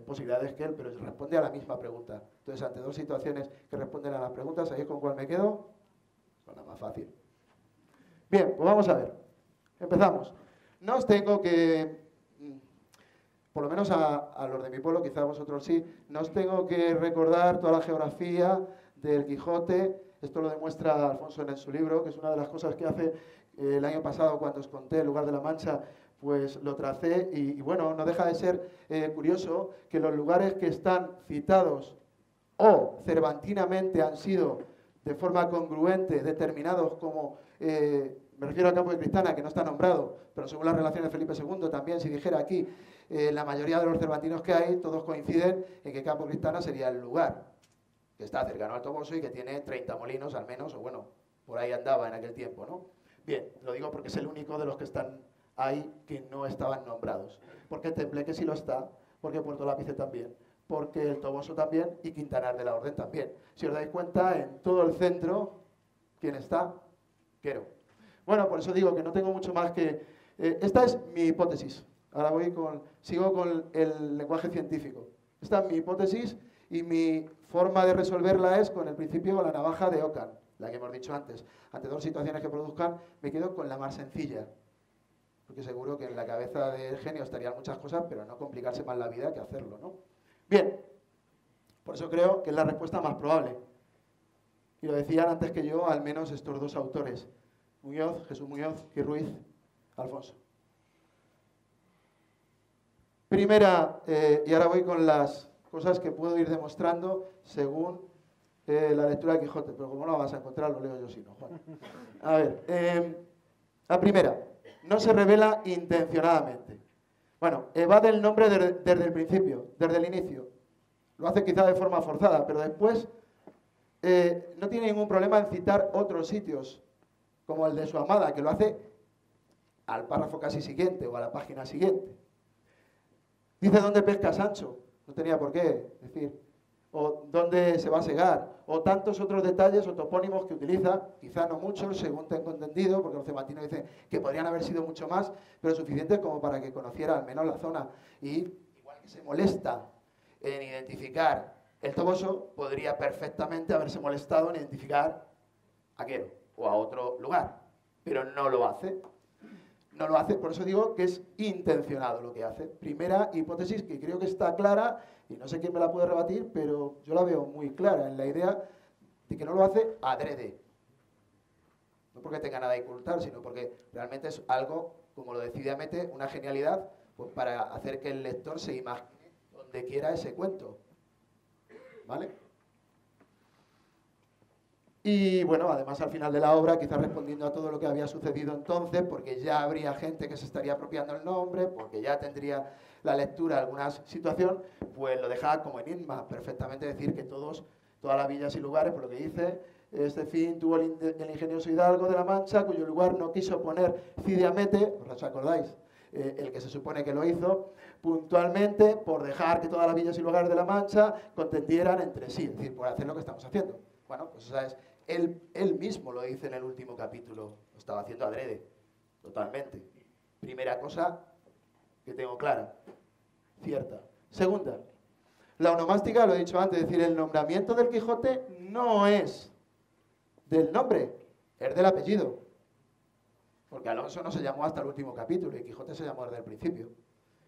posibilidades que él, pero responde a la misma pregunta. Entonces, ante dos situaciones que responden a las preguntas, ¿sabéis con cuál me quedo? Con la más fácil. Bien, pues vamos a ver. Empezamos. No os tengo que, por lo menos a los de mi pueblo, quizá a vosotros sí, no os tengo que recordar toda la geografía del Quijote. Esto lo demuestra Alfonso en su libro, que es una de las cosas que hace el año pasado cuando os conté el lugar de la Mancha, pues lo tracé y bueno, no deja de ser curioso que los lugares que están citados o cervantinamente han sido de forma congruente determinados como, me refiero al campo de Cristana, que no está nombrado, pero según las relaciones de Felipe II también, si dijera aquí, la mayoría de los cervantinos que hay, todos coinciden en que Campo de Cristana sería el lugar que está cercano al Toboso y que tiene 30 molinos al menos, o bueno, por ahí andaba en aquel tiempo, ¿no? Bien, lo digo porque es el único de los que están ahí que no estaban nombrados. Porque Tembleque sí lo está, porque Puerto Lápice también, porque el Toboso también y Quintanar de la Orden también. Si os dais cuenta, en todo el centro, ¿quién está? Quero. Bueno, por eso digo que no tengo mucho más que... esta es mi hipótesis. Ahora sigo con el lenguaje científico. Esta es mi hipótesis y mi forma de resolverla es con el principio con la navaja de Ockham, la que hemos dicho antes. Ante dos situaciones que produzcan, me quedo con la más sencilla. Porque seguro que en la cabeza del genio estarían muchas cosas, pero no complicarse más la vida que hacerlo, ¿no? Bien, por eso creo que es la respuesta más probable. Y lo decían antes que yo, al menos estos dos autores, Muñoz, Jesús Muñoz y Ruiz Alfonso. Primera, y ahora voy con las cosas que puedo ir demostrando según la lectura de Quijote, pero como no la vas a encontrar, lo leo yo si no, Juan. A ver, la primera. No se revela intencionadamente. Bueno, evade el nombre desde el principio, desde el inicio. Lo hace quizá de forma forzada, pero después no tiene ningún problema en citar otros sitios, como el de su amada, que lo hace al párrafo casi siguiente o a la página siguiente. Dice dónde pesca Sancho, no tenía por qué decir, o dónde se va a segar, o tantos otros detalles o topónimos que utiliza, quizá no muchos, según tengo entendido, porque los cervantinos dicen que podrían haber sido mucho más, pero suficientes como para que conociera al menos la zona. Y igual que se molesta en identificar el Toboso, podría perfectamente haberse molestado en identificar a Quero o a otro lugar, pero no lo hace. No lo hace, por eso digo que es intencionado lo que hace. Primera hipótesis que creo que está clara, y no sé quién me la puede rebatir, pero yo la veo muy clara en la idea de que no lo hace adrede. No porque tenga nada que ocultar, sino porque realmente es algo, como lo decide Amete, una genialidad, pues para hacer que el lector se imagine donde quiera ese cuento. ¿Vale? Y bueno, además al final de la obra, quizás respondiendo a todo lo que había sucedido entonces, porque ya habría gente que se estaría apropiando el nombre, porque ya tendría la lectura alguna situación, pues lo dejaba como enigma, perfectamente decir que todas las villas y lugares, por lo que dice, este fin tuvo el ingenioso hidalgo de la Mancha, cuyo lugar no quiso poner Cide Hamete, ¿os acordáis? El que se supone que lo hizo, puntualmente por dejar que todas las villas y lugares de la Mancha contendieran entre sí, es decir, por hacer lo que estamos haciendo. Bueno, pues esa es, él mismo lo dice en el último capítulo, lo estaba haciendo adrede, totalmente. Primera cosa que tengo clara, cierta. Segunda, la onomástica, lo he dicho antes, es decir, el nombramiento del Quijote no es del nombre, es del apellido. Porque Alonso no se llamó hasta el último capítulo y Quijote se llamó desde el principio.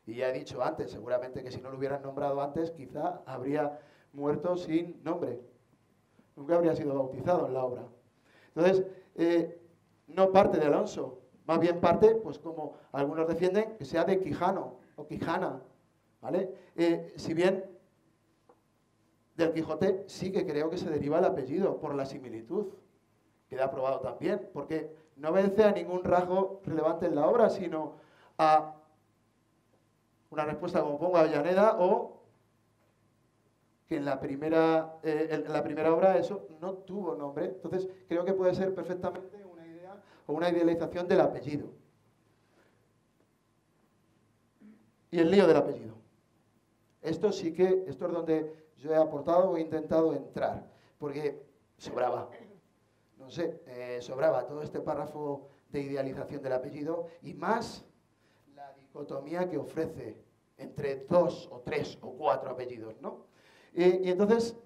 Y ya he dicho antes, seguramente que si no lo hubieran nombrado antes, quizá habría muerto sin nombre. Nunca habría sido bautizado en la obra. Entonces, no parte de Alonso, más bien parte, pues como algunos defienden, que sea de Quijano o Quijana, ¿vale? Si bien del Quijote sí que creo que se deriva el apellido por la similitud. Queda aprobado también, porque no obedece a ningún rasgo relevante en la obra, sino a una respuesta como pongo Avellaneda o que en la primera obra eso no tuvo nombre. Entonces creo que puede ser perfectamente una idea o una idealización del apellido. Y el lío del apellido. Esto sí que, esto es donde yo he aportado o he intentado entrar, porque sobraba. No sé, sobraba todo este párrafo de idealización del apellido y más la dicotomía que ofrece entre 2 o 3 o 4 apellidos, ¿no? Y entonces,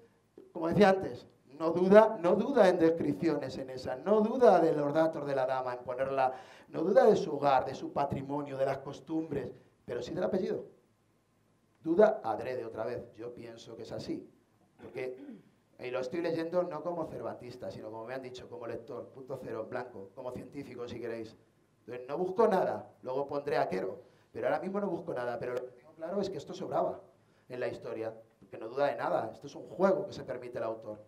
como decía antes, no duda en descripciones en esa, no duda de los datos de la dama en ponerla, no duda de su hogar, de su patrimonio, de las costumbres, pero sí del apellido. Duda adrede otra vez, yo pienso que es así, porque... Y lo estoy leyendo no como cervantista, sino como me han dicho, como lector, punto cero, en blanco, como científico si queréis. Entonces no busco nada, luego pondré a Quero, pero ahora mismo no busco nada, pero lo que tengo claro es que esto sobraba en la historia, porque no duda de nada, esto es un juego que se permite el autor.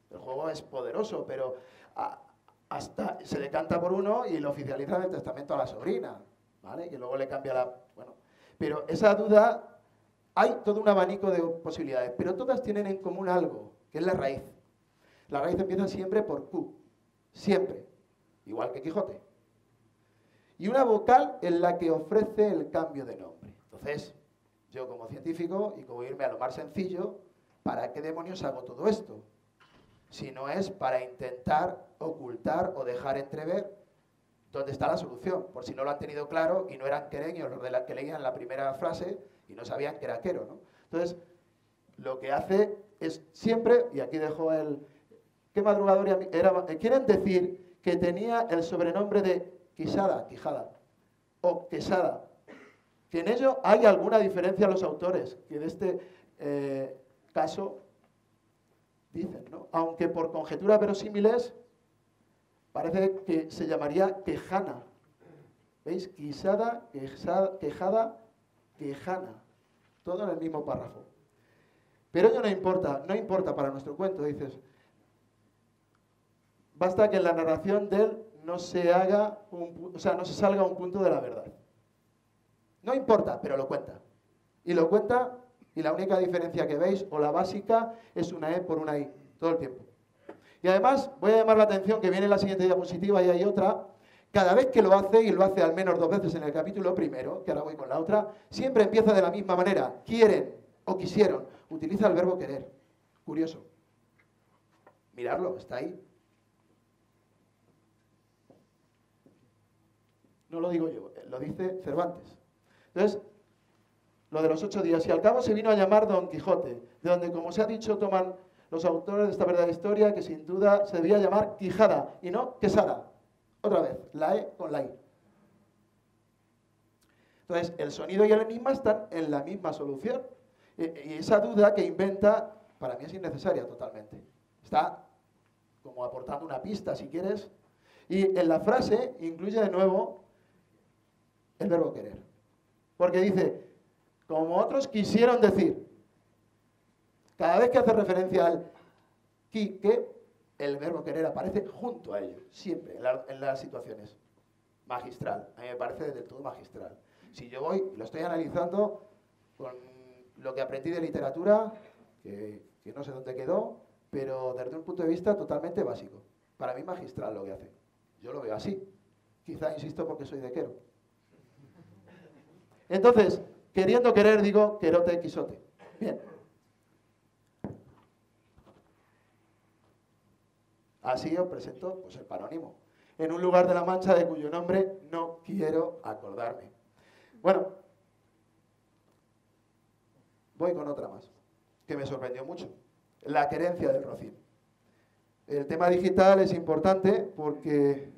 El juego es poderoso, pero hasta se decanta por uno y lo oficializa en el testamento a la sobrina, ¿vale? Que luego le cambia la... Bueno, pero esa duda, hay todo un abanico de posibilidades, pero todas tienen en común algo, que es la raíz. La raíz empieza siempre por Q, siempre, igual que Quijote. Y una vocal en la que ofrece el cambio de nombre. Entonces, yo como científico, y como irme a lo más sencillo, ¿para qué demonios hago todo esto? Si no es para intentar ocultar o dejar entrever dónde está la solución, por si no lo han tenido claro y no eran quereños los de la que leían la primera frase y no sabían que era Quero, ¿no? Entonces, lo que hace es siempre, y aquí dejo el... ¿Qué madrugador era? Quieren decir que tenía el sobrenombre de Quijada o Quesada. Que en ello hay alguna diferencia los autores, que de este caso dicen, ¿no? Aunque por conjeturas verosímiles parece que se llamaría Quejana. ¿Veis? Quisada, Quejada, Quejana. Todo en el mismo párrafo. Pero ello no importa para nuestro cuento, dices. Basta que en la narración de él no se haga no se salga un punto de la verdad. No importa, pero lo cuenta. Y lo cuenta, y la única diferencia que veis, o la básica, es una E por una I, todo el tiempo. Y además, voy a llamar la atención que viene en la siguiente diapositiva y hay otra. Cada vez que lo hace, y lo hace al menos 2 veces en el capítulo primero, que ahora voy con la otra, siempre empieza de la misma manera. Quieren o quisieron. Utiliza el verbo querer. Curioso. Mirarlo, está ahí. No lo digo yo, lo dice Cervantes. Entonces, lo de los 8 días. Y al cabo se vino a llamar Don Quijote, de donde, como se ha dicho, toman los autores de esta verdadera historia, que sin duda se debía llamar Quijada, y no Quesada. Otra vez, la E con la I. Entonces, el sonido y el enigma están en la misma solución. Y esa duda que inventa, para mí es innecesaria totalmente. Está como aportando una pista, si quieres. Y en la frase incluye de nuevo el verbo querer. Porque dice, como otros quisieron decir. Cada vez que hace referencia al que, el verbo querer aparece junto a ello, siempre, en las situaciones. Magistral. A mí me parece del todo magistral. Si yo voy, lo estoy analizando con lo que aprendí de literatura, que no sé dónde quedó, pero desde un punto de vista totalmente básico. Para mí magistral lo que hace. Yo lo veo así. Quizá insisto porque soy de Quero. Entonces, Queriendo querer, digo, querote, quisote. Bien. Así os presento pues, el parónimo. En un lugar de la Mancha de cuyo nombre no quiero acordarme. Bueno, voy con otra más, que me sorprendió mucho. La querencia del rocín. El tema digital es importante porque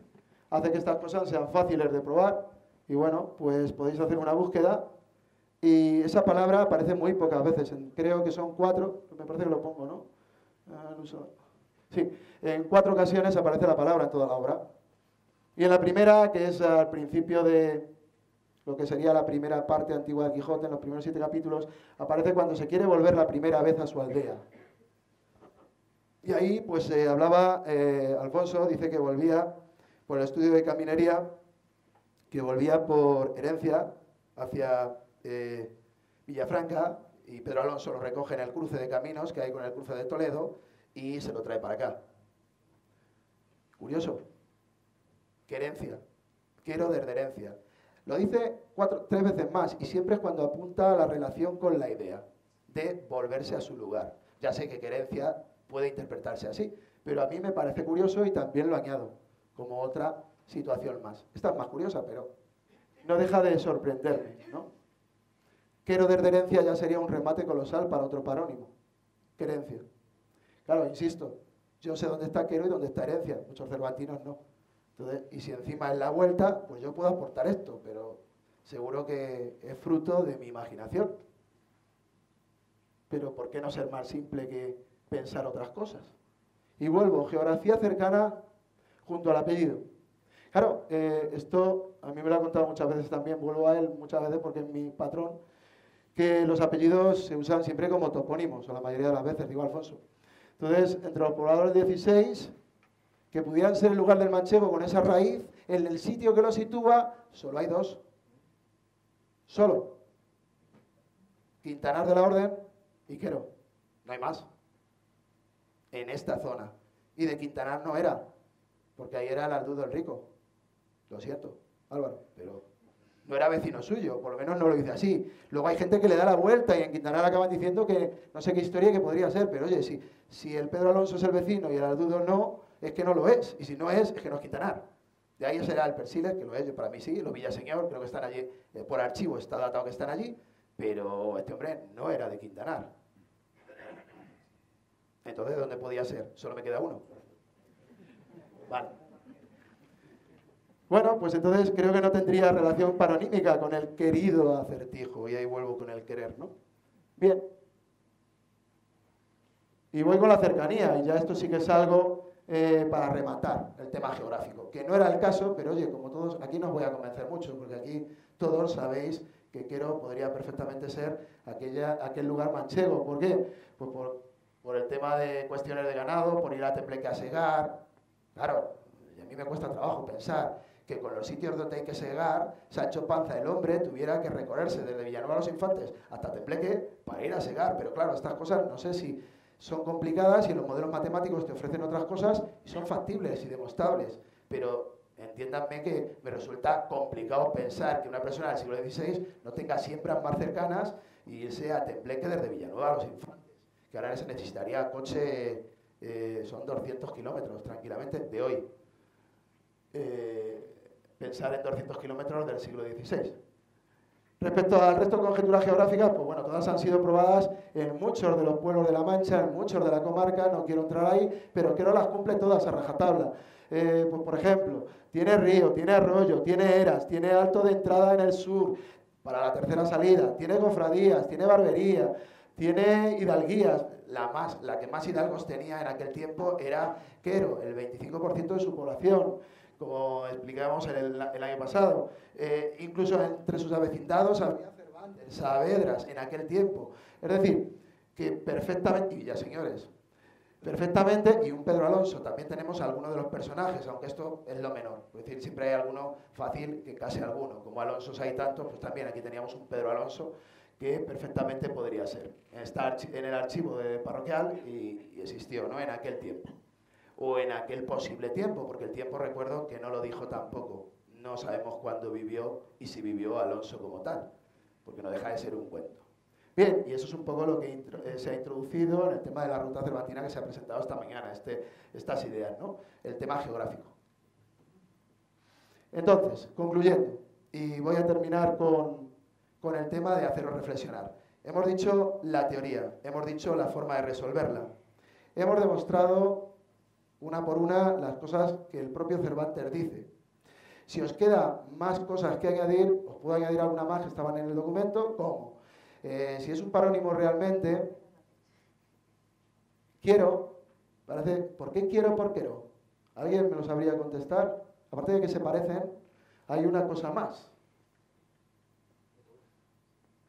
hace que estas cosas sean fáciles de probar. Y bueno, pues podéis hacer una búsqueda. Y esa palabra aparece muy pocas veces. Creo que son 4, me parece que lo pongo, ¿no? Sí, en 4 ocasiones aparece la palabra en toda la obra. Y en la primera, que es al principio de lo que sería la primera parte antigua de Quijote, en los primeros 7 capítulos, aparece cuando se quiere volver la primera vez a su aldea. Y ahí, pues, hablaba Alfonso, dice que volvía por el estudio de caminería, que volvía por herencia hacia Villafranca, y Pedro Alonso lo recoge en el cruce de caminos que hay con el cruce de Toledo y se lo trae para acá. Curioso. Querencia. Quiero desde herencia. Lo dice 3 veces más y siempre es cuando apunta a la relación con la idea de volverse a su lugar. Ya sé que querencia puede interpretarse así, pero a mí me parece curioso y también lo añado como otra situación más. Esta es más curiosa, pero no deja de sorprenderme, ¿no? Quiero desde herencia ya sería un remate colosal para otro parónimo. Querencia. Claro, insisto, yo sé dónde está Quero y dónde está herencia. Muchos cervantinos no. Entonces, y si encima es la vuelta, pues yo puedo aportar esto, pero seguro que es fruto de mi imaginación. Pero ¿por qué no ser más simple que pensar otras cosas? Y vuelvo, geografía cercana junto al apellido. Claro, esto a mí me lo ha contado muchas veces también, vuelvo a él muchas veces porque es mi patrón, que los apellidos se usan siempre como topónimos, o la mayoría de las veces, digo Alfonso. Entonces, entre los pobladores 16, que pudieran ser el lugar del manchego con esa raíz, en el sitio que lo sitúa, solo hay 2. Solo. Quintanar de la Orden y Quero. No hay más. En esta zona. Y de Quintanar no era, porque ahí era el Ardudo el Rico. Lo siento, Álvaro, pero no era vecino suyo, por lo menos no lo dice así. Luego hay gente que le da la vuelta y en Quintanar acaban diciendo que no sé qué historia que podría ser, pero oye, si el Pedro Alonso es el vecino y el Ardudo no, es que no lo es. Y si no es que no es Quintanar. De ahí será el Persiles, que lo es, yo para mí sí, los Villaseñor, creo que están allí, por archivo está datado que están allí, pero este hombre no era de Quintanar. Entonces, ¿dónde podía ser? Solo me queda uno. Vale. Bueno, pues entonces creo que no tendría relación paronímica con el querido acertijo, y ahí vuelvo con el querer, ¿no? Bien. Y voy con la cercanía, y ya esto sí que es algo para rematar el tema geográfico, que no era el caso, pero oye, como todos, aquí no os voy a convencer mucho, porque aquí todos sabéis que Quero podría perfectamente ser aquel lugar manchego. ¿Por qué? Pues por el tema de cuestiones de ganado, por ir a Tembleque a segar. Claro, y a mí me cuesta trabajo pensar que con los sitios donde hay que segar, Sancho Panza, el hombre, tuviera que recorrerse desde Villanueva a los Infantes hasta Tembleque para ir a segar. Pero claro, estas cosas no sé si son complicadas y los modelos matemáticos te ofrecen otras cosas y son factibles y demostrables. Pero entiéndanme que me resulta complicado pensar que una persona del siglo XVI no tenga siembras más cercanas y irse a Tembleque desde Villanueva a los Infantes. Que ahora se necesitaría coche, son 200 kilómetros tranquilamente de hoy. Pensar en 200 kilómetros del siglo XVI. Respecto al resto de conjeturas geográficas, pues bueno, todas han sido probadas en muchos de los pueblos de La Mancha, en muchos de la comarca, no quiero entrar ahí, pero Quero las cumple todas a rajatabla. Pues por ejemplo, tiene río, tiene arroyo, tiene eras, tiene alto de entrada en el sur, para la tercera salida, tiene cofradías, tiene barbería, tiene hidalguías. La que más hidalgos tenía en aquel tiempo era Quero, el 25% de su población, como explicábamos el año pasado. Incluso entre sus avecindados había Cervantes, Saavedras en aquel tiempo. Es decir, que perfectamente, y Villaseñores, perfectamente, y un Pedro Alonso. También tenemos algunos de los personajes, aunque esto es lo menor. Es decir, siempre hay alguno fácil que case alguno. Como Alonsos hay tantos, pues también aquí teníamos un Pedro Alonso que perfectamente podría ser. Está en el archivo de parroquial y existió, ¿no?, en aquel tiempo. O en aquel posible tiempo, porque el tiempo recuerdo que no lo dijo tampoco. No sabemos cuándo vivió y si vivió Alonso como tal. porque no deja de ser un cuento. Bien, y eso es un poco lo que se ha introducido en el tema de la ruta cervantina que se ha presentado esta mañana, estas ideas, ¿no? El tema geográfico. Entonces, concluyendo, y voy a terminar con el tema de haceros reflexionar. Hemos dicho la teoría, hemos dicho la forma de resolverla. Hemos demostrado una por una las cosas que el propio Cervantes dice. Si os queda más cosas que añadir, os puedo añadir alguna más que estaban en el documento. ¿Cómo? Si es un parónimo realmente, quiero, parece, ¿por qué quiero, por qué no? ¿Alguien me lo sabría contestar? Aparte de que se parecen, hay una cosa más.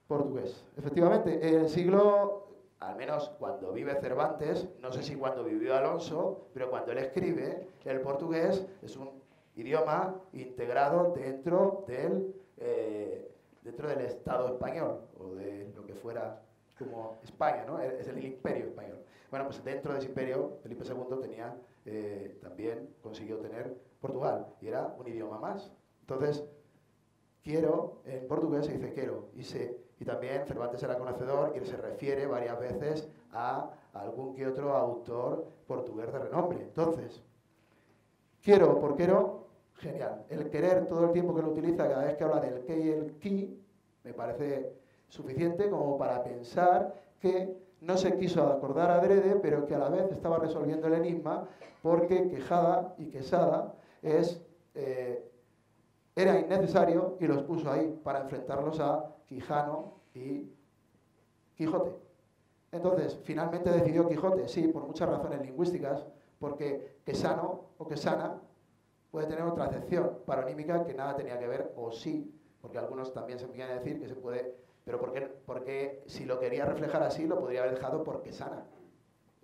Portugués. Efectivamente, en el siglo, al menos cuando vive Cervantes, no sé si cuando vivió Alonso, pero cuando él escribe, el portugués es un idioma integrado dentro del Estado español, o de lo que fuera como España, ¿no? Es el Imperio español. Bueno, pues dentro de ese imperio, Felipe II tenía, también consiguió tener Portugal, y era un idioma más. Entonces, quiero, en portugués se dice quiero, y también Cervantes era conocedor y se refiere varias veces a algún que otro autor portugués de renombre. Entonces, quiero por quiero, genial. El querer todo el tiempo que lo utiliza cada vez que habla del que y el qui, me parece suficiente como para pensar que no se quiso acordar adrede, pero que a la vez estaba resolviendo el enigma, porque quejada y quesada era innecesario y los puso ahí para enfrentarlos a Quijano y Quijote. Entonces, finalmente decidió Quijote, sí, por muchas razones lingüísticas, porque quesano o quesana puede tener otra acepción paronímica que nada tenía que ver, o sí, porque algunos también se empeñan a decir que se puede, pero porque si lo quería reflejar así, lo podría haber dejado por quesana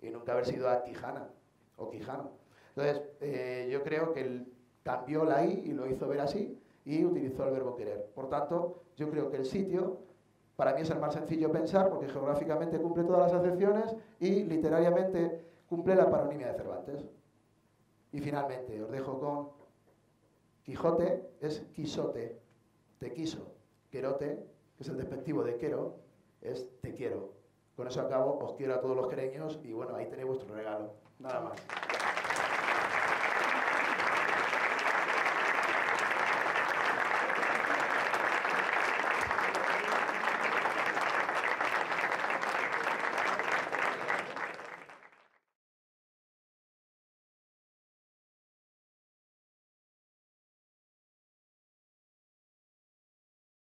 y nunca haber sido a Quijana o Quijano. Entonces, yo creo que él cambió la I y lo hizo ver así y utilizó el verbo querer. Por tanto, yo creo que el sitio, para mí es el más sencillo pensar, porque geográficamente cumple todas las acepciones y literariamente cumple la paronimia de Cervantes. Y finalmente, os dejo con Quijote, es quisote, te quiso. Querote, que es el despectivo de quero, es te quiero. Con eso acabo, os quiero a todos los quereños y bueno, ahí tenéis vuestro regalo. Nada más.